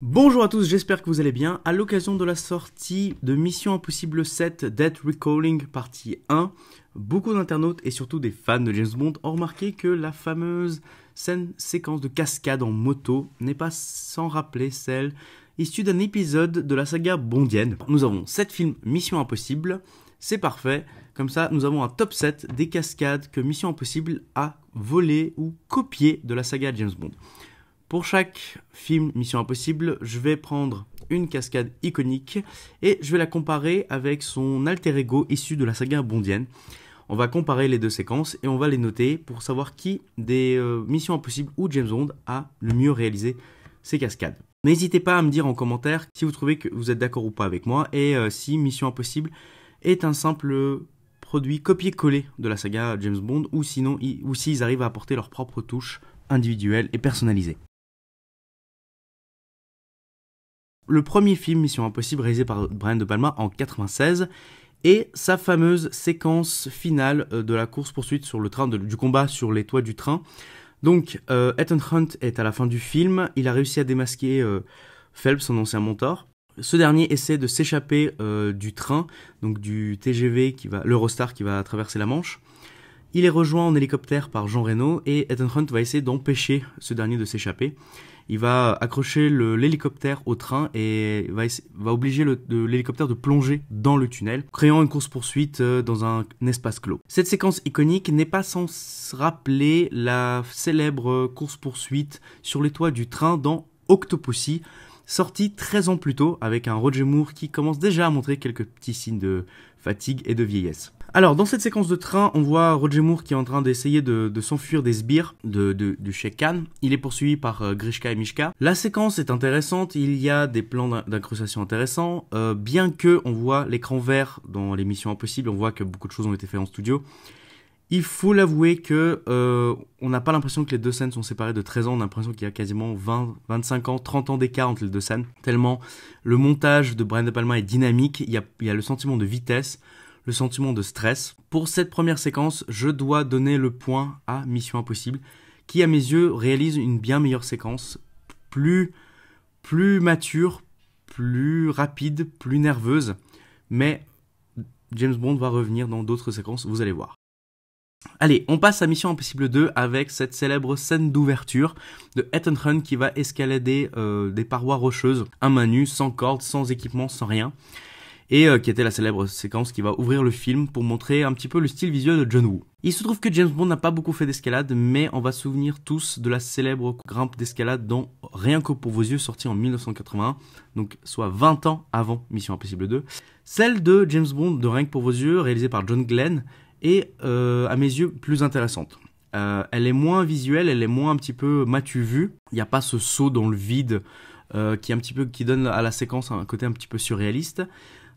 Bonjour à tous, j'espère que vous allez bien. À l'occasion de la sortie de Mission Impossible 7 Death Recalling partie 1, beaucoup d'internautes et surtout des fans de James Bond ont remarqué que la fameuse séquence de cascade en moto n'est pas sans rappeler celle issue d'un épisode de la saga bondienne. Nous avons 7 films Mission Impossible, c'est parfait. Comme ça, nous avons un top 7 des cascades que Mission Impossible a volé ou copié de la saga James Bond. Pour chaque film Mission Impossible, je vais prendre une cascade iconique et je vais la comparer avec son alter ego issu de la saga bondienne. On va comparer les deux séquences et on va les noter pour savoir qui des Missions Impossible ou James Bond a le mieux réalisé ces cascades. N'hésitez pas à me dire en commentaire si vous trouvez que vous êtes d'accord ou pas avec moi et si Mission Impossible est un simple produit copier-coller de la saga James Bond ou sinon ou s'ils arrivent à apporter leur propre touche individuelle et personnalisée. Le premier film Mission Impossible réalisé par Brian De Palma en 1996 et sa fameuse séquence finale de la course-poursuite sur le train, du combat sur les toits du train. Donc Ethan Hunt est à la fin du film, il a réussi à démasquer Phelps, son ancien mentor. Ce dernier essaie de s'échapper du train, donc du TGV, l'Eurostar qui va traverser la Manche. Il est rejoint en hélicoptère par Jean Reno et Ethan Hunt va essayer d'empêcher ce dernier de s'échapper. Il va accrocher l'hélicoptère au train et va obliger l'hélicoptère de plonger dans le tunnel, créant une course-poursuite dans un espace clos. Cette séquence iconique n'est pas sans rappeler la célèbre course-poursuite sur les toits du train dans Octopussy, sorti 13 ans plus tôt avec un Roger Moore qui commence déjà à montrer quelques petits signes de fatigue et de vieillesse. Alors, dans cette séquence de train, on voit Roger Moore qui est en train d'essayer de s'enfuir des sbires du Sheikh Khan. Il est poursuivi par Grishka et Mishka. La séquence est intéressante, il y a des plans d'incrustation intéressants. Bien que on voit l'écran vert dans les Missions Impossibles, on voit que beaucoup de choses ont été faites en studio. Il faut l'avouer que on n'a pas l'impression que les deux scènes sont séparées de 13 ans, on a l'impression qu'il y a quasiment 20, 25 ans, 30 ans d'écart entre les deux scènes. Tellement le montage de Brian De Palma est dynamique, il y a le sentiment de vitesse, le sentiment de stress. Pour cette première séquence, je dois donner le point à Mission Impossible, qui à mes yeux réalise une bien meilleure séquence, plus mature, plus rapide, plus nerveuse, mais James Bond va revenir dans d'autres séquences, vous allez voir. Allez, on passe à Mission Impossible 2 avec cette célèbre scène d'ouverture de Ethan Hunt qui va escalader des parois rocheuses à main nue, sans corde, sans équipement, sans rien. Et qui était la célèbre séquence qui va ouvrir le film pour montrer un petit peu le style visuel de John Woo. Il se trouve que James Bond n'a pas beaucoup fait d'escalade, mais on va se souvenir tous de la célèbre grimpe d'escalade dans Rien que pour vos yeux, sorti en 1981, donc soit 20 ans avant Mission Impossible 2. Celle de James Bond de Rien que pour vos yeux, réalisée par John Glenn, est à mes yeux plus intéressante. Elle est moins visuelle, elle est moins un petit peu m'as-tu vu. Il n'y a pas ce saut dans le vide qui donne à la séquence un côté un petit peu surréaliste.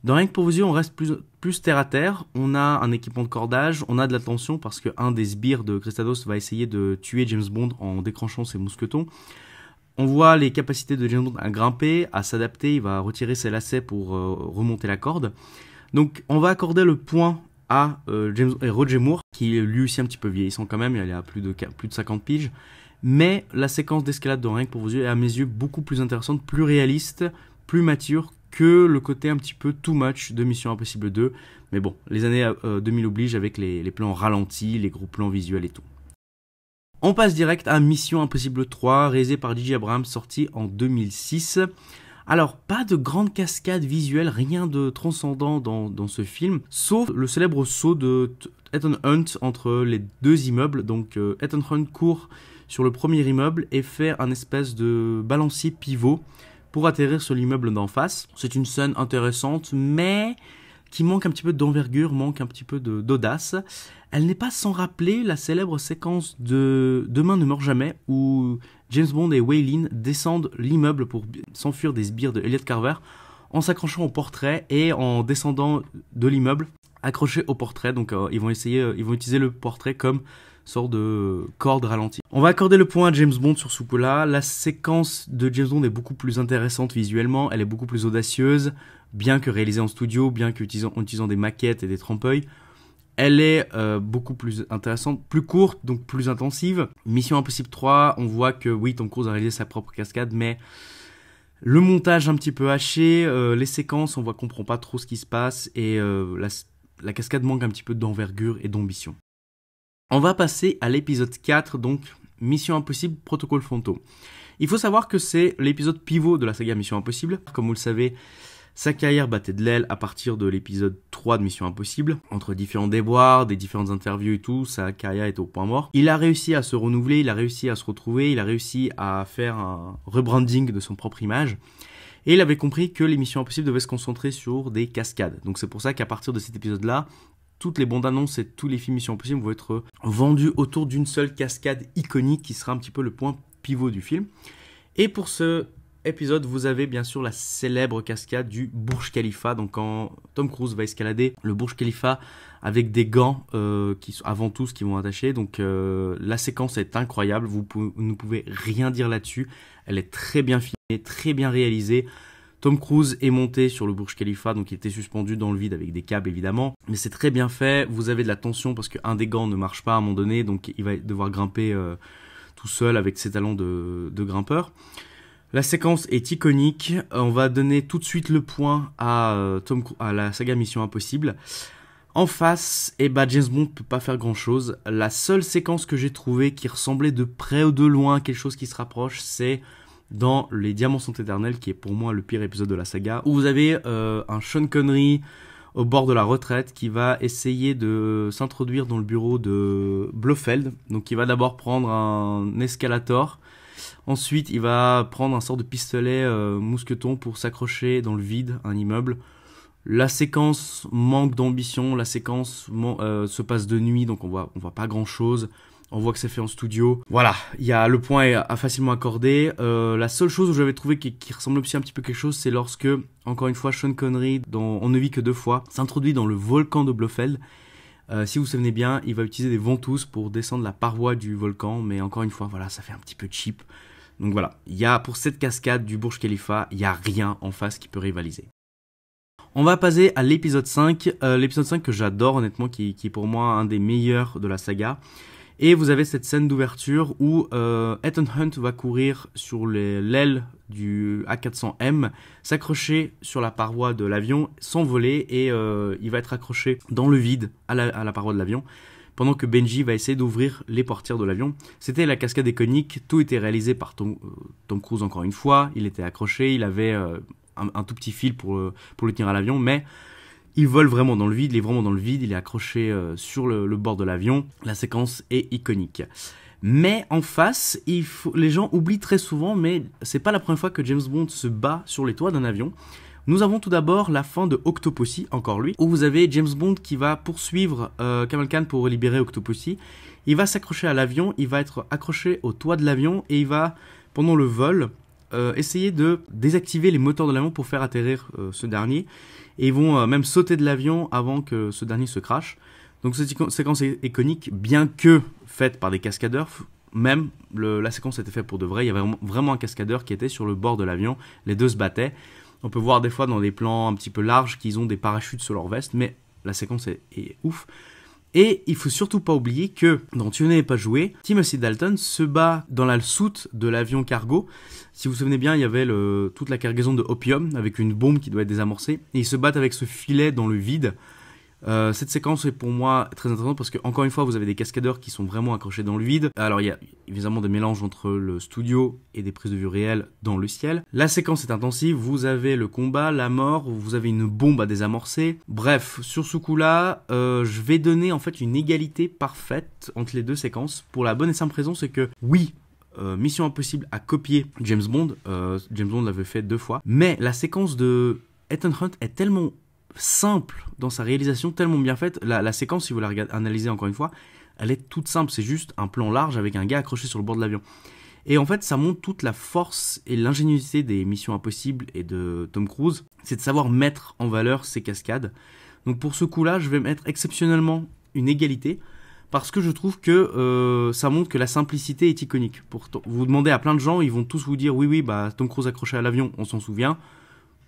Dans Rien que pour vos yeux, on reste plus terre à terre. On a un équipement de cordage, on a de la tension parce qu'un des sbires de Christados va essayer de tuer James Bond en décrochant ses mousquetons. On voit les capacités de James Bond à grimper, à s'adapter. Il va retirer ses lacets pour remonter la corde. Donc, on va accorder le point à Roger Moore, qui est lui aussi un petit peu vieillissant quand même. Il a plus de 50 piges. Mais la séquence d'escalade de Rien que pour vos yeux est à mes yeux beaucoup plus intéressante, plus réaliste, plus mature que le côté un petit peu too much de Mission Impossible 2. Mais bon, les années 2000 obligent avec les plans ralentis, les gros plans visuels et tout. On passe direct à Mission Impossible 3, réalisé par J.J. Abrams, sorti en 2006. Alors, pas de grande cascade visuelle, rien de transcendant dans ce film, sauf le célèbre saut de Ethan Hunt entre les deux immeubles. Donc, Ethan Hunt court sur le premier immeuble et fait un espèce de balancier pivot pour atterrir sur l'immeuble d'en face. C'est une scène intéressante, mais qui manque un petit peu d'envergure, manque un petit peu d'audace. Elle n'est pas sans rappeler la célèbre séquence de Demain ne meurt jamais, où James Bond et Wei Lin descendent l'immeuble pour s'enfuir des sbires de Elliot Carver, en s'accrochant au portrait et en descendant de l'immeuble, accrochés au portrait. Donc ils vont utiliser le portrait comme sorte de corde ralentie. On va accorder le point à James Bond sur ce coup-là. La séquence de James Bond est beaucoup plus intéressante visuellement, elle est beaucoup plus audacieuse, bien que réalisée en studio, bien qu'utilisant des maquettes et des trompe-l'œil. Elle est beaucoup plus intéressante, plus courte, donc plus intensive. Mission Impossible 3, on voit que oui, Tom Cruise a réalisé sa propre cascade, mais Le montage un petit peu haché, les séquences, on voit qu'on comprend pas trop ce qui se passe et la cascade manque un petit peu d'envergure et d'ambition. On va passer à l'épisode 4, donc Mission Impossible Protocole Fantôme. Il faut savoir que c'est l'épisode pivot de la saga Mission Impossible. Comme vous le savez, sa carrière battait de l'aile à partir de l'épisode 3 de Mission Impossible. Entre différents déboires, des différentes interviews et tout, sa carrière était au point mort. Il a réussi à se renouveler, il a réussi à se retrouver, il a réussi à faire un rebranding de son propre image. Et il avait compris que les Missions Impossibles devaient se concentrer sur des cascades. Donc c'est pour ça qu'à partir de cet épisode-là, toutes les bandes annonces et tous les films Mission Impossible vont être vendus autour d'une seule cascade iconique qui sera un petit peu le point pivot du film. Et pour ce épisode, vous avez bien sûr la célèbre cascade du Burj Khalifa. Donc quand Tom Cruise va escalader le Burj Khalifa avec des gants qui sont avant tout qui vont attacher. Donc la séquence est incroyable, vous ne pouvez rien dire là-dessus. Elle est très bien filmée, très bien réalisée. Tom Cruise est monté sur le Burj Khalifa, donc il était suspendu dans le vide avec des câbles évidemment. Mais c'est très bien fait, vous avez de la tension parce qu'un des gants ne marche pas à un moment donné, donc il va devoir grimper tout seul avec ses talons de grimpeur. La séquence est iconique, on va donner tout de suite le point à la saga Mission Impossible. En face, James Bond peut pas faire grand chose. La seule séquence que j'ai trouvée qui ressemblait de près ou de loin à quelque chose qui se rapproche, c'est dans Les Diamants sont éternels, qui est pour moi le pire épisode de la saga, où vous avez un Sean Connery au bord de la retraite qui va essayer de s'introduire dans le bureau de Blofeld. Donc il va d'abord prendre un escalator. Ensuite, il va prendre un sort de pistolet mousqueton pour s'accrocher dans le vide à un immeuble. La séquence manque d'ambition, la séquence se passe de nuit, donc on voit pas grand chose. On voit que c'est fait en studio. Voilà, le point est facilement accordé. La seule chose où j'avais trouvé qui ressemble aussi un petit peu quelque chose, c'est lorsque, encore une fois, Sean Connery, On ne vit que deux fois, s'introduit dans le volcan de Blofeld. Si vous vous souvenez bien, il va utiliser des ventouses pour descendre la paroi du volcan, mais encore une fois, voilà, ça fait un petit peu cheap. Donc voilà, pour cette cascade du Burj Khalifa, il n'y a rien en face qui peut rivaliser. On va passer à l'épisode 5, l'épisode 5 que j'adore honnêtement, qui est pour moi un des meilleurs de la saga. Et vous avez cette scène d'ouverture où Ethan Hunt va courir sur l'aile du A400M, s'accrocher sur la paroi de l'avion, s'envoler et il va être accroché dans le vide à la paroi de l'avion, pendant que Benji va essayer d'ouvrir les portières de l'avion. C'était la cascade iconique, tout était réalisé par Tom Cruise encore une fois, il était accroché, il avait un tout petit fil pour le tenir à l'avion, mais il vole vraiment dans le vide, il est vraiment dans le vide, il est accroché sur le bord de l'avion. La séquence est iconique. Mais en face, les gens oublient très souvent, mais c'est pas la première fois que James Bond se bat sur les toits d'un avion. Nous avons tout d'abord la fin de Octopussy, encore lui, où vous avez James Bond qui va poursuivre Kamal Khan pour libérer Octopussy. Il va s'accrocher à l'avion, il va être accroché au toit de l'avion et il va, pendant le vol, essayer de désactiver les moteurs de l'avion pour faire atterrir ce dernier. Et ils vont même sauter de l'avion avant que ce dernier se crache. Donc cette séquence est iconique, bien que faite par des cascadeurs, même la séquence était faite pour de vrai. Il y avait vraiment un cascadeur qui était sur le bord de l'avion, les deux se battaient. On peut voir des fois dans des plans un petit peu larges qu'ils ont des parachutes sur leur veste, mais la séquence est ouf. Et il faut surtout pas oublier que dans Tu n'avais pas joué, Timothy Dalton se bat dans la soute de l'avion cargo. Si vous vous souvenez bien, il y avait toute la cargaison de opium avec une bombe qui doit être désamorcée. Et ils se battent avec ce filet dans le vide. Cette séquence est pour moi très intéressante parce que, encore une fois, vous avez des cascadeurs qui sont vraiment accrochés dans le vide. Alors, il y a évidemment des mélanges entre le studio et des prises de vue réelles dans le ciel. La séquence est intensive. Vous avez le combat, la mort, vous avez une bombe à désamorcer. Bref, sur ce coup-là, je vais donner en fait une égalité parfaite entre les deux séquences. Pour la bonne et simple raison, c'est que oui, Mission Impossible a copié James Bond. James Bond l'avait fait 2 fois. Mais la séquence de Ethan Hunt est tellement simple dans sa réalisation, tellement bien faite. La séquence, si vous la analysez encore une fois, elle est toute simple. C'est juste un plan large avec un gars accroché sur le bord de l'avion. Et en fait, ça montre toute la force et l'ingéniosité des Missions Impossibles et de Tom Cruise. C'est de savoir mettre en valeur ces cascades. Donc pour ce coup-là, je vais mettre exceptionnellement une égalité. Parce que je trouve que ça montre que la simplicité est iconique. Vous demandez à plein de gens, ils vont tous vous dire oui, Tom Cruise accroché à l'avion, on s'en souvient.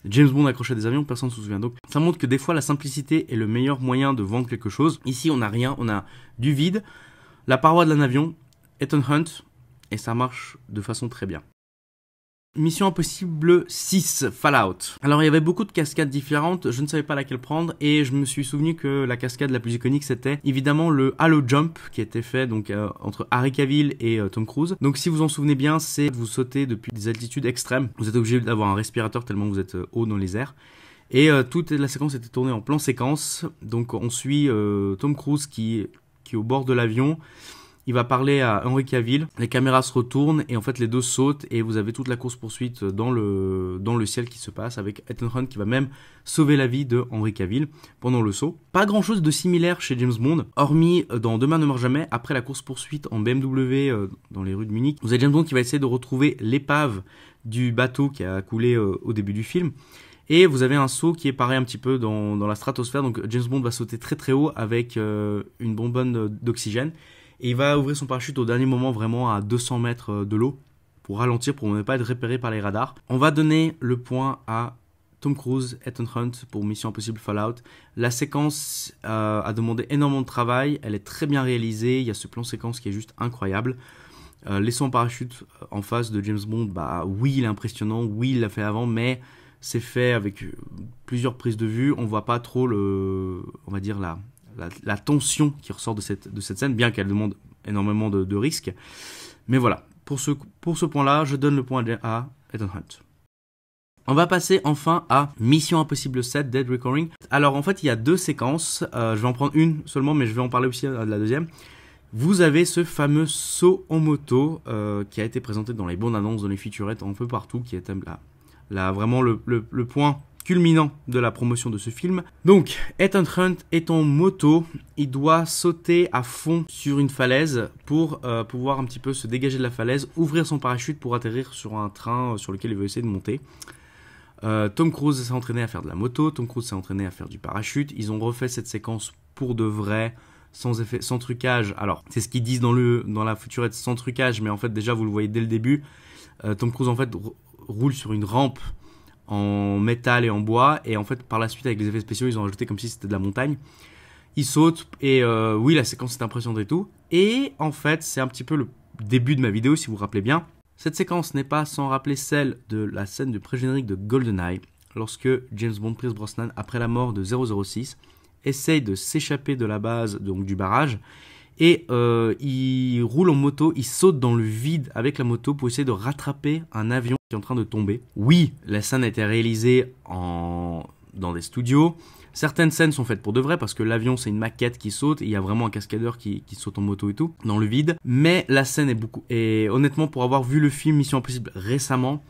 James Bond accroché à des avions, personne ne se souvient. Donc ça montre que des fois la simplicité est le meilleur moyen de vendre quelque chose. Ici on n'a rien, on a du vide, la paroi d'un avion, Ethan Hunt, et ça marche de façon très bien. Mission Impossible 6, Fallout. Alors il y avait beaucoup de cascades différentes, je ne savais pas laquelle prendre et je me suis souvenu que la cascade la plus iconique c'était évidemment le Halo Jump qui a été fait donc entre Henry Cavill et Tom Cruise. Donc si vous en souvenez bien, c'est vous sautez depuis des altitudes extrêmes, vous êtes obligé d'avoir un respirateur tellement vous êtes haut dans les airs. Et toute la séquence était tournée en plan séquence, donc on suit Tom Cruise qui est au bord de l'avion. Il va parler à Henry Cavill, les caméras se retournent et en fait les deux sautent et vous avez toute la course-poursuite dans le ciel qui se passe avec Ethan Hunt qui va même sauver la vie de Henry Cavill pendant le saut. Pas grand chose de similaire chez James Bond, hormis dans Demain ne meurt jamais, après la course-poursuite en BMW dans les rues de Munich. Vous avez James Bond qui va essayer de retrouver l'épave du bateau qui a coulé au début du film. Et vous avez un saut qui est pareil un petit peu dans la stratosphère, donc James Bond va sauter très très haut avec une bonbonne d'oxygène. Et il va ouvrir son parachute au dernier moment, vraiment à 200 mètres de l'eau, pour ralentir, pour ne pas être repéré par les radars. On va donner le point à Tom Cruise, Ethan Hunt pour Mission Impossible Fallout. La séquence a demandé énormément de travail, elle est très bien réalisée, il y a ce plan séquence qui est juste incroyable. Les sauts en parachute en face de James Bond, bah oui il est impressionnant, oui il l'a fait avant, mais c'est fait avec plusieurs prises de vue, on voit pas trop on va dire la tension qui ressort de cette scène, bien qu'elle demande énormément de risques. Mais voilà, pour ce point-là, je donne le point à Ethan Hunt. On va passer enfin à Mission Impossible 7, Dead Reckoning. Alors en fait, il y a deux séquences, je vais en prendre une seulement, mais je vais en parler aussi de la deuxième. Vous avez ce fameux saut en moto qui a été présenté dans les bandes annonces, dans les featurettes, un peu partout, qui est vraiment le point culminant de la promotion de ce film. Donc, Ethan Hunt est en moto, il doit sauter à fond sur une falaise pour pouvoir un petit peu se dégager de la falaise, ouvrir son parachute pour atterrir sur un train sur lequel il veut essayer de monter. Tom Cruise s'est entraîné à faire de la moto, Tom Cruise s'est entraîné à faire du parachute, ils ont refait cette séquence pour de vrai, sans effet, sans trucage. Alors, c'est ce qu'ils disent dans la futurette, sans trucage, mais en fait déjà vous le voyez dès le début, Tom Cruise en fait roule sur une rampe en métal et en bois, et en fait par la suite avec les effets spéciaux ils ont ajouté comme si c'était de la montagne. Il saute et oui la séquence est impressionnante et tout, et en fait c'est un petit peu le début de ma vidéo si vous vous rappelez bien. Cette séquence n'est pas sans rappeler celle de la scène du pré-générique de GoldenEye, lorsque James Bond, Pierce Brosnan, après la mort de 006, essaye de s'échapper de la base, donc du barrage, et il roule en moto, il saute dans le vide avec la moto pour essayer de rattraper un avion qui est en train de tomber. Oui, la scène a été réalisée dans des studios. Certaines scènes sont faites pour de vrai parce que l'avion c'est une maquette qui saute et il y a vraiment un cascadeur qui saute en moto et tout dans le vide. Mais la scène est et honnêtement pour avoir vu le film Mission Impossible récemment,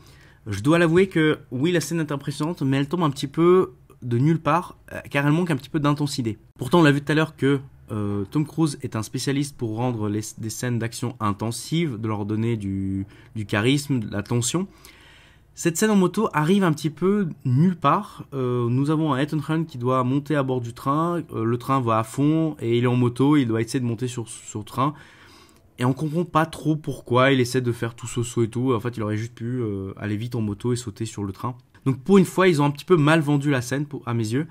je dois l'avouer que oui la scène est impressionnante mais elle tombe un petit peu de nulle part car elle manque un petit peu d'intensité. Pourtant on l'a vu tout à l'heure que Tom Cruise est un spécialiste pour rendre des scènes d'action intensives, de leur donner du charisme, de la tension. Cette scène en moto arrive un petit peu nulle part. Nous avons un Ethan Hunt qui doit monter à bord du train. Le train va à fond et il est en moto. Il doit essayer de monter sur le train. Et on comprend pas trop pourquoi il essaie de faire tout ce saut et tout. En fait, il aurait juste pu aller vite en moto et sauter sur le train. Donc pour une fois, ils ont un petit peu mal vendu la scène à mes yeux.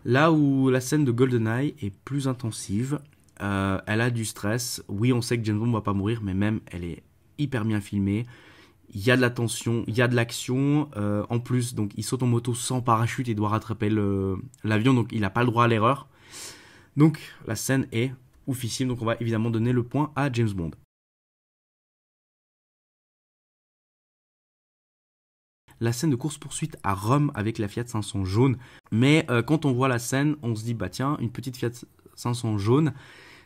Là où la scène de GoldenEye est plus intensive. Elle a du stress. Oui, on sait que James Bond va pas mourir, mais même elle est hyper bien filmée. Il y a de la tension, il y a de l'action. En plus, donc il saute en moto sans parachute, il doit rattraper l'avion, donc il n'a pas le droit à l'erreur. Donc la scène est oufissime, donc on va évidemment donner le point à James Bond. La scène de course-poursuite à Rome avec la Fiat 500 jaune. Mais quand on voit la scène, on se dit, bah tiens, une petite Fiat 500 jaune,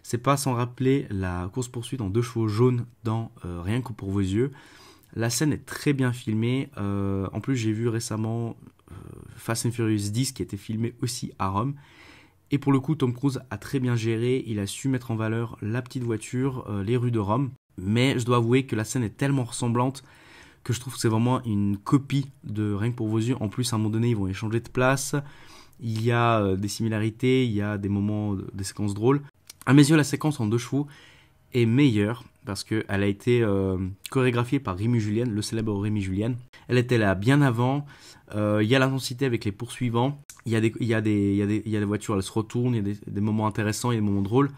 c'est pas sans rappeler la course-poursuite en 2 chevaux jaunes dans Rien que pour vos yeux. La scène est très bien filmée. En plus, j'ai vu récemment Fast and Furious 10 qui a été filmé aussi à Rome. Et pour le coup, Tom Cruise a très bien géré. Il a su mettre en valeur la petite voiture, les rues de Rome. Mais je dois avouer que la scène est tellement ressemblante que je trouve que c'est vraiment une copie de Rien que pour vos yeux. En plus, à un moment donné, ils vont échanger de place. Il y a des similarités, il y a des moments, des séquences drôles. À mes yeux, la séquence en 2 chevaux est meilleure parce qu'elle a été chorégraphiée par Rémi Julien, le célèbre Rémi Julien. Elle était là bien avant. Il y a l'intensité avec les poursuivants. Il y a des voitures, elles se retournent. Il y a des moments intéressants, il y a des moments drôles.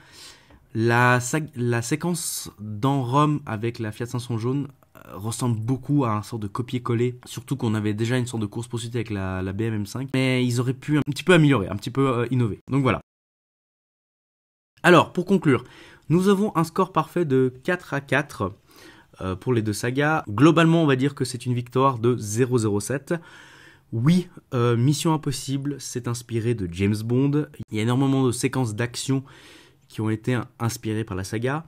La séquence dans Rome avec la Fiat 500 jaune ressemble beaucoup à un sort de copier-coller, surtout qu'on avait déjà une sorte de course-poursuite avec la BMW M5, mais ils auraient pu un petit peu améliorer, un petit peu innover. Donc voilà. Alors, pour conclure, nous avons un score parfait de 4-4 pour les deux sagas. Globalement, on va dire que c'est une victoire de 007. Oui, Mission Impossible s'est inspiré de James Bond. Il y a énormément de séquences d'action qui ont été inspirées par la saga.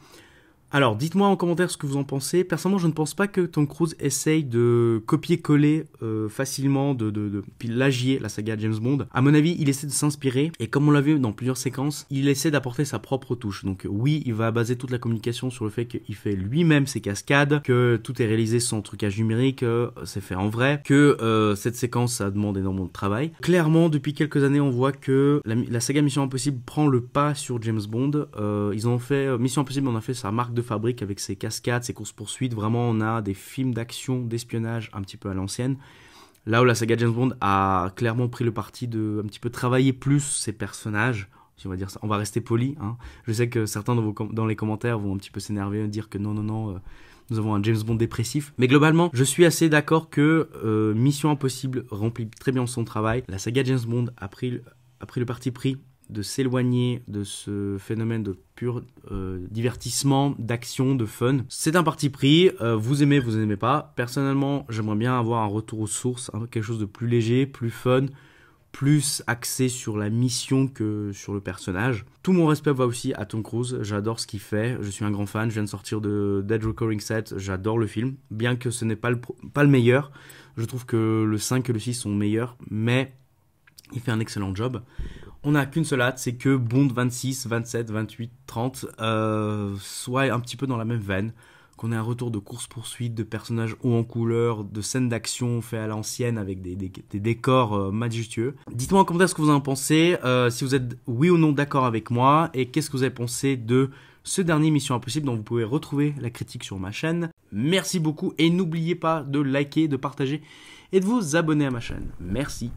Alors, dites-moi en commentaire ce que vous en pensez. Personnellement, je ne pense pas que Tom Cruise essaye de copier-coller facilement, de plagier la saga James Bond. À mon avis, il essaie de s'inspirer, et comme on l'a vu dans plusieurs séquences, il essaie d'apporter sa propre touche. Donc oui, il va baser toute la communication sur le fait qu'il fait lui-même ses cascades, que tout est réalisé sans trucage numérique, c'est fait en vrai, que cette séquence, ça demande énormément de travail. Clairement, depuis quelques années, on voit que la saga Mission Impossible prend le pas sur James Bond. Ils ont fait, Mission Impossible en a fait sa marque de fabrique avec ses cascades, ses courses-poursuites. Vraiment, on a des films d'action, d'espionnage un petit peu à l'ancienne. Là où la saga James Bond a clairement pris le parti de un petit peu travailler plus ses personnages. Si on va dire ça, on va rester poli. Hein. Je sais que certains dans les commentaires vont un petit peu s'énerver, dire que non, nous avons un James Bond dépressif. Mais globalement, je suis assez d'accord que Mission Impossible remplit très bien son travail. La saga James Bond a pris le parti pris de s'éloigner de ce phénomène de pur divertissement, d'action, de fun. C'est un parti pris, vous aimez, vous n'aimez pas. Personnellement, j'aimerais bien avoir un retour aux sources, hein, quelque chose de plus léger, plus fun, plus axé sur la mission que sur le personnage. Tout mon respect va aussi à Tom Cruise, j'adore ce qu'il fait, je suis un grand fan, je viens de sortir de Dead Recording Set, j'adore le film, bien que ce n'est pas le meilleur. Je trouve que le 5 et le 6 sont meilleurs, mais il fait un excellent job. On n'a qu'une seule hâte, c'est que Bond 26, 27, 28, 30 soit un petit peu dans la même veine, qu'on ait un retour de course-poursuite, de personnages hauts en couleur, de scènes d'action fait à l'ancienne avec des décors majestueux. Dites-moi en commentaire ce que vous en pensez, si vous êtes oui ou non d'accord avec moi, et qu'est-ce que vous avez pensé de ce dernier Mission Impossible dont vous pouvez retrouver la critique sur ma chaîne. Merci beaucoup et n'oubliez pas de liker, de partager et de vous abonner à ma chaîne. Merci.